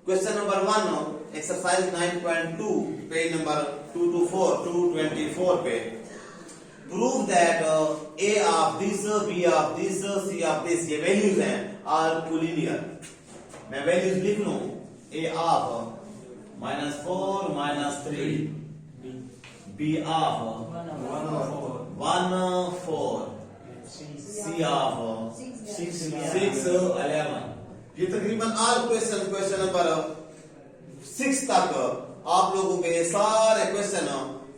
Question number 1 exercise 9.2 page number 224 पे prove that a of this b of this c of this ये values हैं are collinear. मैं values लिख लूं a of -4 -3 b of 1 4 c of 6 11। ये तकरीबन आल question number 6 तक आप लोगों के सारे क्वेश्चन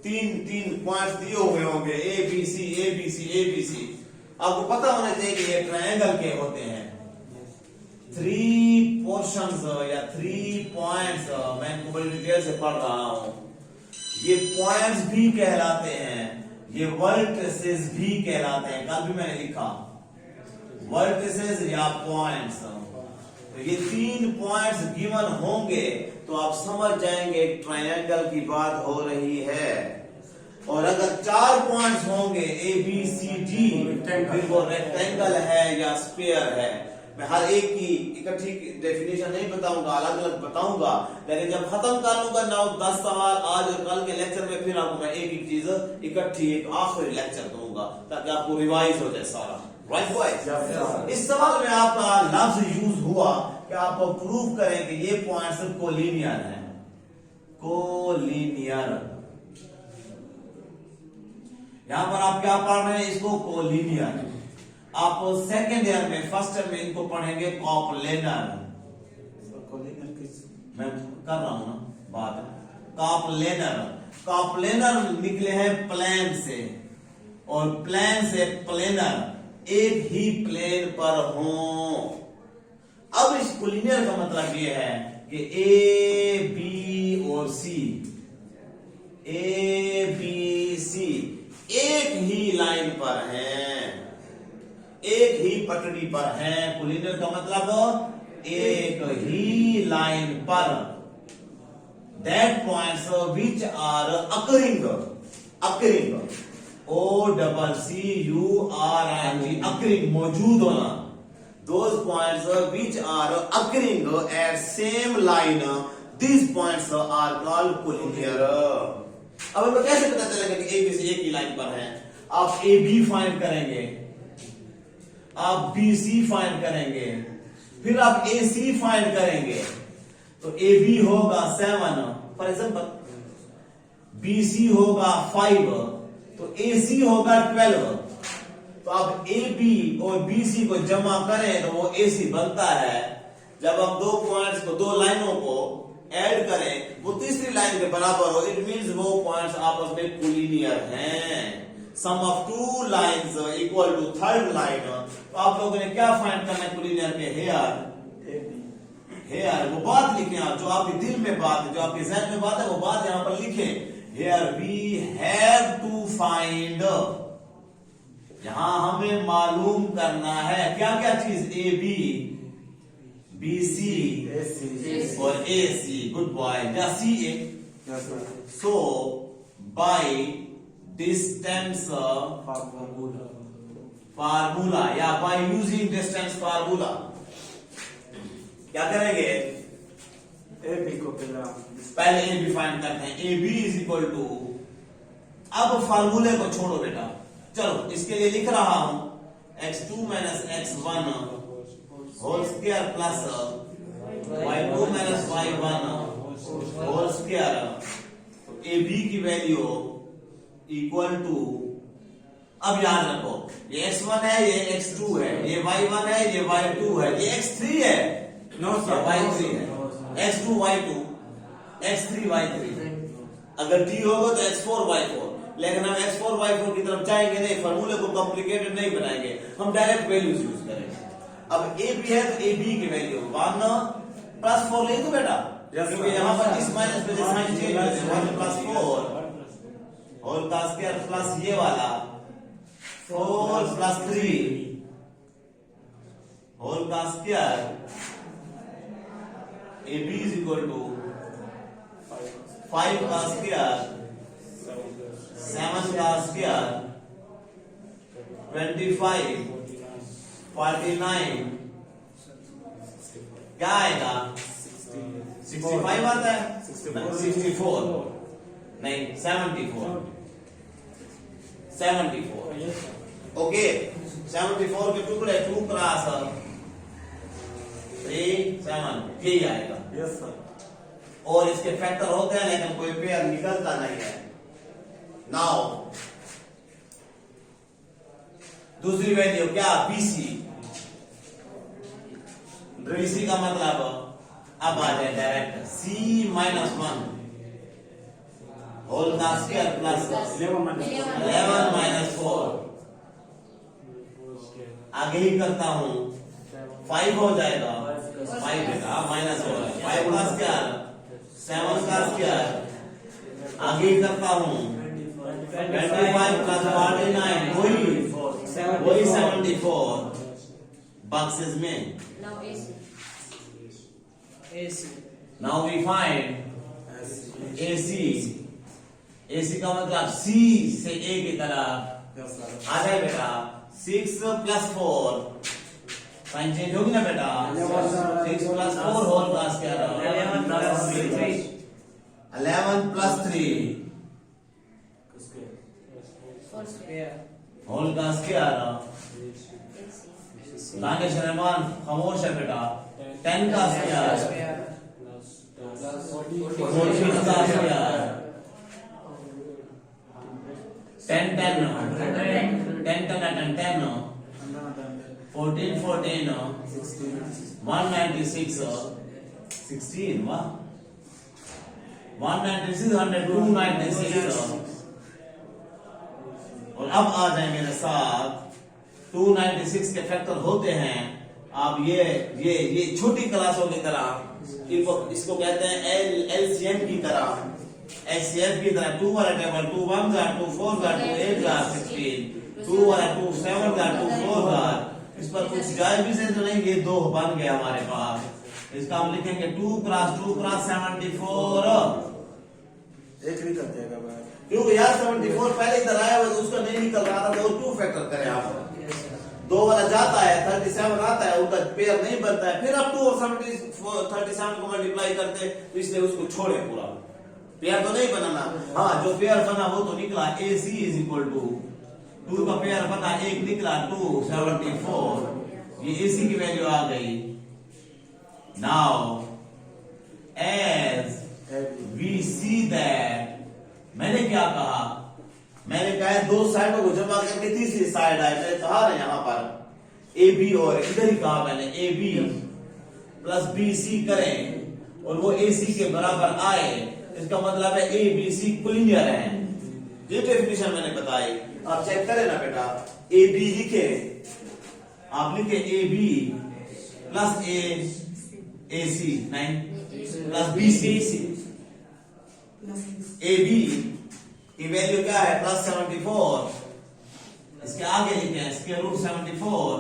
तीन पॉइंट्स दिए हुए होंगे A B C A B C A B C. आपको पता होना चाहिए कि ये ट्रायंगल के होते हैं। 3 पोर्शंस या 3 पॉइंट्स मैं इनको बड़ी डिटेल से पढ़ रहा हूं। ये पॉइंट्स भी कहलाते हैं, ये वर्टिसेस भी कहलाते हैं। कल भी मैंने लिखा वर्टिसेस या पॉइंट्स। तो ये 3 पॉइंट्स गिवन होंगे तो आप समझ जाएंगे एक ट्रायंगल की बात हो रही है। और अगर 4 पॉइंट्स होंगे ए बी सी डी फिर वो रेक्टेंगल है या स्क्वायर है। मैं हर एक की इकट्ठी डेफिनेशन नहीं बताऊंगा, अलग अलग बताऊंगा, लेकिन जब खत्म कर लूंगा 9-10 सवाल आज और कल के लेक्चर में फिर आपको मैं एक एक चीज इकट्ठी एक आखिरी लेक्चर दूंगा ताकि आपको रिवाइज हो जाए सारा। Right boys? इस सवाल में आपका लफ्ज यूज हुआ कि आप प्रूव करें कि ये पॉइंट्स कोलिनियर हैं। कोलिनियर यहां पर आप क्या पढ़ रहे हैं? इसको कोलिनियर। आप सेकेंड ईयर में फर्स्ट ईयर में इनको पढ़ेंगे कॉप्लेनर। मैं कर रहा हूं ना बात। कॉप्लेनर कॉप्लेनर निकले हैं प्लेन से, और प्लेन से प्लेनर एक ही प्लेन पर हो। अब इस कोलिनियर का मतलब ये है कि ए बी और सी, ए बी सी एक ही लाइन पर हैं, एक ही पटरी पर हैं। कोलिनियर का मतलब एक ही लाइन पर। That points which are occurring O double C U R I N G occurring मौजूद होना। Those points which are occurring at same line, these points are called collinear। अब हमें कैसे पता चलेगा कि A B C एक ही लाइन पर है? आप A B फाइंड करेंगे, आप B C फाइंड करेंगे, फिर आप A C फाइंड करेंगे। तो A B होगा 7 फॉर एग्जाम्पल, B C होगा 5, तो AC होगा 12। तो आप AB और BC को जमा करें तो वो AC बनता है। जब हम दो पॉइंट्स को, दो लाइनों को ऐड करें वो तीसरी लाइन के बराबर हो, इट मींस वो पॉइंट्स आपस में कोलिनियर हैं। Sum of 2 lines equal to third line. तो आप लोगों ने क्या फाइंड करना है कोलिनियर के? हेयर वो बात लिखें आप, जो आपके दिल में बात है, जो आपके जहन में बात है वो बात यहां पर लिखें। Here we have to find, यहां हमें मालूम करना है क्या क्या चीज? ए बी, बी सी और ए सी। Good boy. या C A. So by distance formula या बाय यूजिंग डिस्टेंस फार्मूला क्या करेंगे? ए बी को पहले ए बी फाइंड करते हैं। A B is equal to, अब फार्मूले को छोड़ो बेटा, चलो इसके लिए लिख रहा हूं x2 - x1 whole square plus y2 - y1 whole square. तो ए बी की वैल्यू इक्वल टू, अब याद रखो ये x1 है, ये x2 है, ये y1 है, ये y2 है, ये x3 है, नो सर y3 है, x2 y2 x3 y3। अगर t होगा तो x4 y4, लेकिन हम x4 y4 की तरफ जाएंगे नहीं, फार्मूले को कॉम्प्लिकेटेड नहीं बनाएंगे, हम डायरेक्ट वैल्यूज यूज करेंगे। अब a b है तो a b की वैल्यू 1 + 4 ले दो बेटा, क्योंकि यहां पर इस माइनस पे साइन चेंज हो जाए। 1 + 4 होल का स्क्वायर प्लस ये वाला 4 + 3 होल का square. A B is equal to 5 का स्क्वायर 7 का स्क्वायर 25 49 क्या आएगा? 65 आता है 64 नहीं 74 ओके 74 के टुकड़े 2 क्रॉस 3 7 यही आएगा Yes, sir. और इसके फैक्टर होते हैं लेकिन कोई पेयर निकलता नहीं है नाउ दूसरी वैल्यू क्या बीसी बीसी का मतलब अब आ जाए डायरेक्ट c -1 होल का स्क्वायर प्लस 11 -4 आगे ही करता हूं 5 हो जाएगा 5 बेटा माइनस हो रहा है 5 का स्क्वायर 7 का स्क्वायर आगे ही करता हूं 25 प्लस 49 वही 74 बॉक्सेस में नाउ वी फाइंड AC का मतलब C से A की तरफ Yes, sir. आ जाए बेटा 6 प्लस 4 साइन चेंज होगी ना बेटा 6 प्लस 4 होल का स्क्वायर 11 प्लस 3 होल का स्क्वायर लाने शर्मान खामोश है बेटा 10 का स्क्वायर 14 का स्क्वायर 10 14 196 16 वाह 196 100 296 और अब आ जाए मेरे साथ 296 के फैक्टर होते हैं आप ये छोटी क्लासों की तरह इसको कहते हैं एलसीएम की तरह एचसीएफ की तरह 2 वाला टेबल 2 1 का 2 4 का 2 8 का 16 2 वाला 2 7 का 2 4 का इस पर कुछ जाए भी से तो नहीं ये दो बन गए हमारे पास इसका हम लिखेंगे 2 क्रॉस 74 एक भी कर देगा भाई. क्योंकि यार 74 पहले इधर आया हुआ तो उसका नहीं निकल रहा था तो 2 फैक्टर करें आप 2 वाला जाता है 37 आता है उनका पेयर नहीं बनता है फिर आप 2 और 37 को मल्टीप्लाई करते तो इसलिए उसको छोड़े पूरा पेयर तो नहीं बनाना हाँ जो पेयर बना वो तो निकला AC इज इक्वल टू 2 का पेयर बना एक निकला 274 ये AC की वैल्यू आ गई now as we see that मैंने क्या कहा मैंने कहा दो साइडों को जमा करके तीसरी साइड आए मैंने कहा ना यहाँ पर AB और इधर ही कहा मैंने AB प्लस BC करें और वो AC के बराबर आए इसका मतलब है ABC कोलिनियर है ये डेफिनेशन मैंने बताई आप चेक करें ना बेटा AB लिखे आप लिखे AB प्लस AC नहीं प्लस BC AB की वैल्यू क्या है प्लस 74 इसके आगे लिखे हैं स्क्वायर रूट 74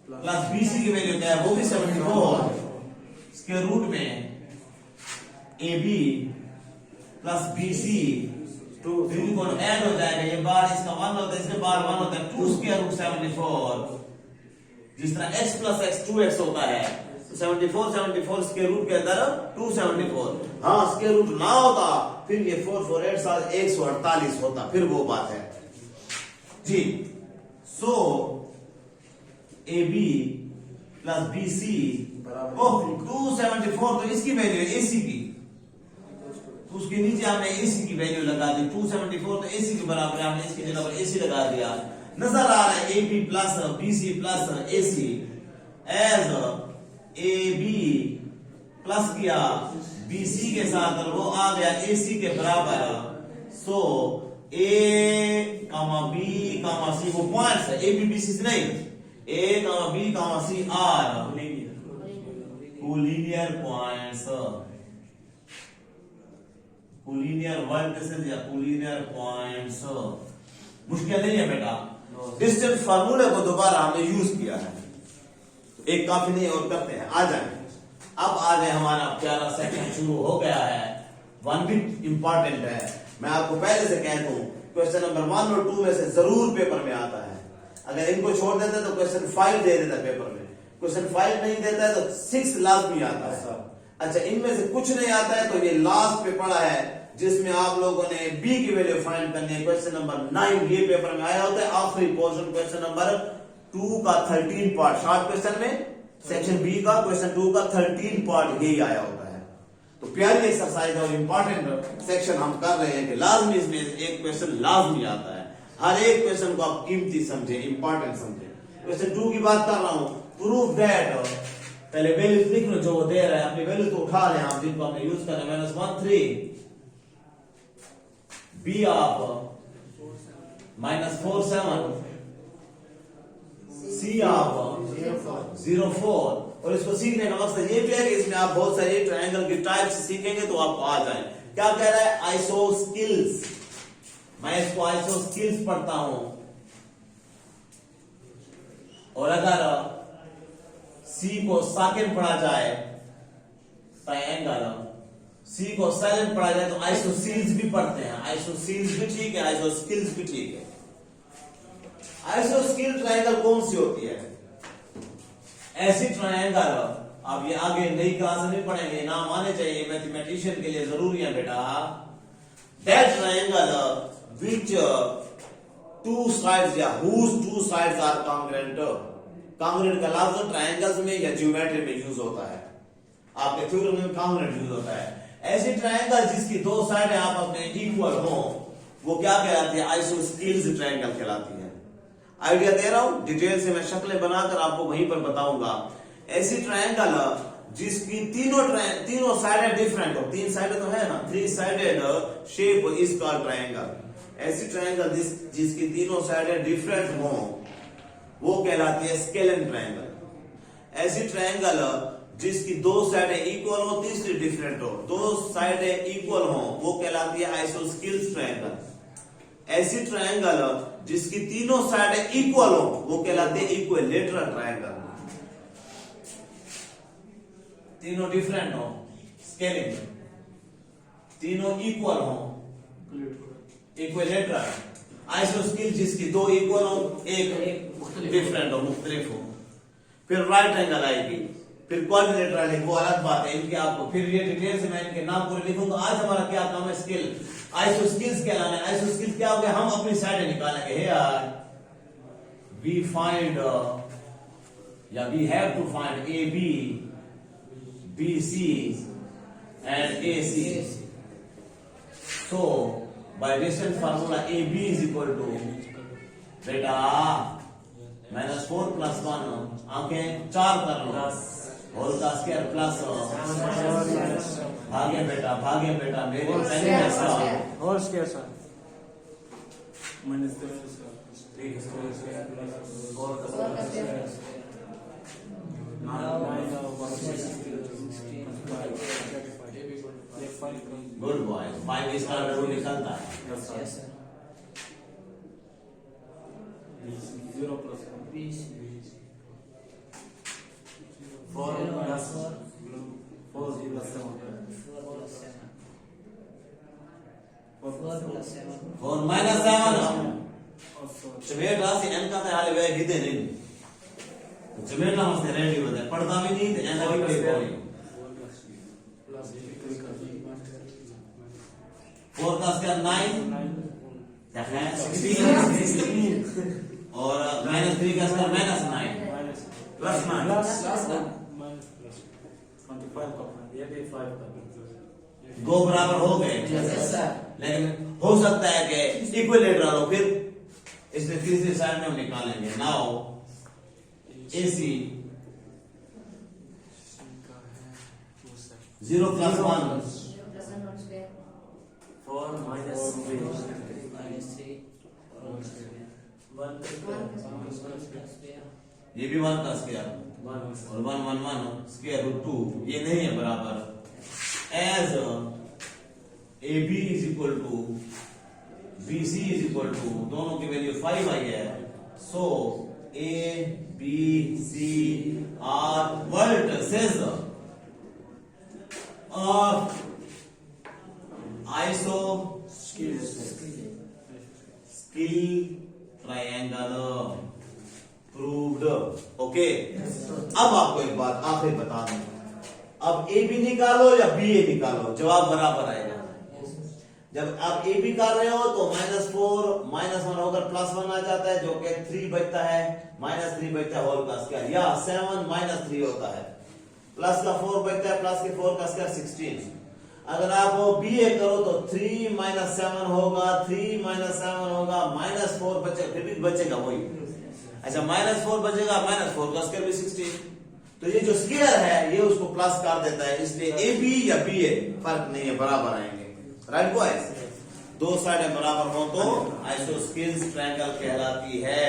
प्लस BC की वैल्यू क्या है वो भी 74 स्क्वायर रूट में AB प्लस BC त्रिकोण ऐड हो जाएगा ये बार इसका 1 होता है इसके बार 1 होता है 2 स्क्वायर रूट 74 जिस तरह x प्लस x 2x होता है 74 स्क्वायर रूट के अंदर 274 हाँ स्क्वायर रूट ना होता फिर ये 4 4 8 7 148 होता फिर वो बात है जी सो AB प्लस BC ओह 274 तो इसकी वैल्यू है AC की तो उसके नीचे हमने AC की वैल्यू लगा दी 274 तो AC के बराबर है हमने इसकी जगह पर AC लगा दिया नजर आ रहा है AB plus BC plus AC as AB plus किया BC के साथ और वो आ गया AC के बराबर सो A B C वो पॉइंट्स है AB BC से नहीं A B C R collinear points collinear vertices या कोलिनियर पॉइंट्स मुश्किल नहीं है बेटा डिस्टेंस फार्मूले को दोबारा हमने यूज किया है एक काफी नहीं और करते हैं आ जाए अब आ जाए हमारा प्यारा सेक्शन शुरू हो गया है वन बिट इंपॉर्टेंट है मैं आपको पहले से कह दूं क्वेश्चन नंबर 1 और 2 में से जरूर पेपर में आता है अगर इनको छोड़ देते तो क्वेश्चन 5 दे देता पेपर में क्वेश्चन 5 नहीं देता है तो 6 लाजमी आता है अच्छा, इनमें से कुछ नहीं आता है तो ये लास्ट पे पड़ा है जिसमें आप लोगों ने बी की वैल्यू फाइंड करनी है। क्वेश्चन नंबर 9 ये पेपर में आया होता है, आखिरी पोर्शन क्वेश्चन नंबर 2 का 13 पार्ट, शॉर्ट क्वेश्चन में सेक्शन बी का क्वेश्चन 2 का 13 पार्ट यही आया होता है। तो प्यारी एक्सरसाइज और इंपॉर्टेंट सेक्शन हम कर रहे हैं कि लाजमी इसमें एक क्वेश्चन लाजमी आता है। हर एक क्वेश्चन को आप कीमती समझे, इंपॉर्टेंट समझे। क्वेश्चन 2 की बात कर रहा हूं, प्रूव दैट, पहले वैल्यूज लिख लो जो वो दे रहा है, अपनी वैल्यू तो उठा लें आप जिनको हमने यूज करना है। -1 3 b ऑफ -4 7 c ऑफ 0 4। और इसको सीखने का मकसद ये भी है कि इसमें आप बहुत सारे ट्रायंगल की टाइप्स सीखेंगे तो आपको आ जाए। क्या कह रहा है, आइसोस्किल्स, मैं इसको आइसोस्किल्स पढ़ता हूं। और अगर सी को साकिन पढ़ा जाए, ट्रायंगल सी को साइलेंट पढ़ा जाए तो आइसोसील्स भी पढ़ते हैं। आइसोसील्स भी ठीक है, आइसोस्किल्स भी ठीक है। आइसोस्किल ट्रायंगल कौन सी होती है? ऐसी ट्रायंगल, अब ये आगे नई क्लास में पढ़ेंगे, नाम आने चाहिए, मैथमेटिशियन के लिए जरूरी है बेटा। That triangle which two sides या whose two sides are congruent। Congruent का लफ्ज ट्रायंगल्स में या ज्योमेट्री में यूज होता है, आपके थ्योरम में कॉन्ग्रुएंट यूज होता है। ऐसी ट्रायंगल जिसकी दो साइडें आपस में इक्वल हो वो क्या कहलाती है? आइसोस्किल्स ट्रायंगल कहलाती है। आइडिया दे रहा हूं, डिटेल से मैं शक्लें बनाकर आपको वहीं पर बताऊंगा। ऐसी ट्रायंगल जिसकी तीनों साइडें डिफरेंट हो, 3 साइडें तो है ना, 3 sided shape is called triangle. ऐसी ट्रायंगल जिसकी तीनों साइडें डिफरेंट हो वो कहलाती है स्केलन ट्रायंगल। ऐसी ट्रायंगल जिसकी 2 साइडें इक्वल हो, तीसरी डिफरेंट हो, 2 साइडें इक्वल हो, वो कहलाती है आइसोस्किल्स ट्रायंगल। ऐसी ट्रायंगल जिसकी तीनों साइडें इक्वल हो वो कहलाती है इक्विलेटरल ट्रायंगल। तीनों डिफरेंट हो, स्केलिंग, तीनों इक्वल हो, इक्विलेटरल। आइसोस्किल जिसकी 2 इक्वल हो, एक डिफरेंट हो, मुख्तलिफ हो। फिर राइट एंगल आएगी, फिर क्वाड्रिलेटरल है, वो अलग बात है, इनके आपको फिर ये डिटेल से मैं इनके नाम पूरे लिखूंगा। आज हमारा क्या काम है? स्किल, आइसोस्किल्स कहलाना है। आइसोस्किल क्या हो गया? हम अपनी साइडें निकालेंगे। हियर वी फाइंड या we have to find A B, B C and A C. So by distance formula A B is equal to बेटा -4 + 1, आंखें 4 कर लो, होल का स्क्वायर प्लस भागे बेटा मेरे पहले जैसा whole square sir -3 good boy. 5 star जरूर निकलता है। 0 + 1 4 + 7 चमेट राशि एन का हाल वे गिदे नहीं, चमेट ना मस्त रेडी होता है, पढ़ता भी नहीं तो एन भी कोई बोली। 4 का स्क्वायर 9 है 16 और -3 का स्क्वायर -9 +9 ये भी 5 का 2 बराबर हो गए। लेकिन हो सकता है कि इक्विलेटरल हो, फिर इसमें तीसरी साइड में हम निकालेंगे। नाउ AC 0 + 1 4 - 3 ये भी 1 का स्क्वायर और 1 1 1 स्क्वायर रूट 2, ये नहीं है बराबर। As AB is equal to BC is equal to, दोनों की वैल्यू 5 आई है। So ABC are vertices of आइसोस्किल ट्रायंगल प्रूव्ड। ओके, अब आपको एक बात आखिरी बता दूं, अब ए बी निकालो या बी ए निकालो, जवाब बराबर आएगा। जब आप ए बी कर रहे हो तो -4 -1 होकर +1 आ जाता है, जो कि 3 बचता है, -3 बचता है होल का स्क्वायर, या 7 - 3 होता है, प्लस का 4 बचता है, प्लस के 4 का स्क्वायर 16। अगर आप बी ए करो तो 3 - 7 होगा, 3 - 7 होगा, -4 बचेगा, फिर भी बचेगा वही। अच्छा, -4 बचेगा, -4 का स्क्वायर भी 16। तो ये जो स्क्वायर है ये उसको प्लस कर देता है, इसलिए ए बी या बी ए फर्क नहीं है, बराबर आएंगे। राइट बॉयज, दो साइडें बराबर हो तो आइसोस्केलेस ट्रायंगल कहलाती है।